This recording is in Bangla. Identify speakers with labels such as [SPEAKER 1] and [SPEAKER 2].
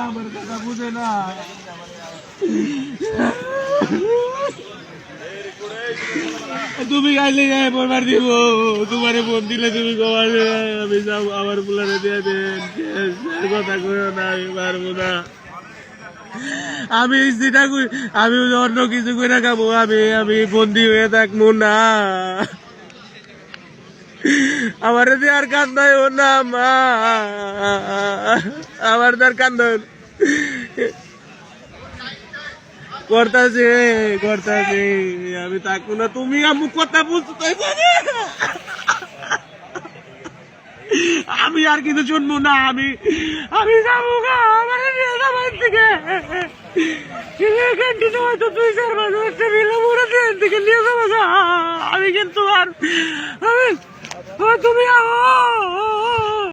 [SPEAKER 1] আমার কথা বুঝে না। তুমি গাইলে গায়ে পড়বার দিব, তোমারে ফোন দিলে তুমি কমার আমি যাও আমার পোলারে দিয়ে দেন। কথা কইও না, আমি পারবো না। আমি যেটা আমি অন্য কিছু করে খাবো, আমি বন্দি হয়ে থাকবো না। আমার আর কান্দায় ও না মা, আমার তার কান্দ করতেছে করতেছে, আমি থাকবো না। তুমি আমার কথা বুঝতে আমি আর কিছু শুনবো না। আমি যাবো গা, আমার নিয়ে যাবো থেকে ক্যান্টিনে হয়তো 2-4 মাস একটা মিলে মুড়ে থেকে নিয়ে যাবো গা। আমি কিন্তু আর তুমি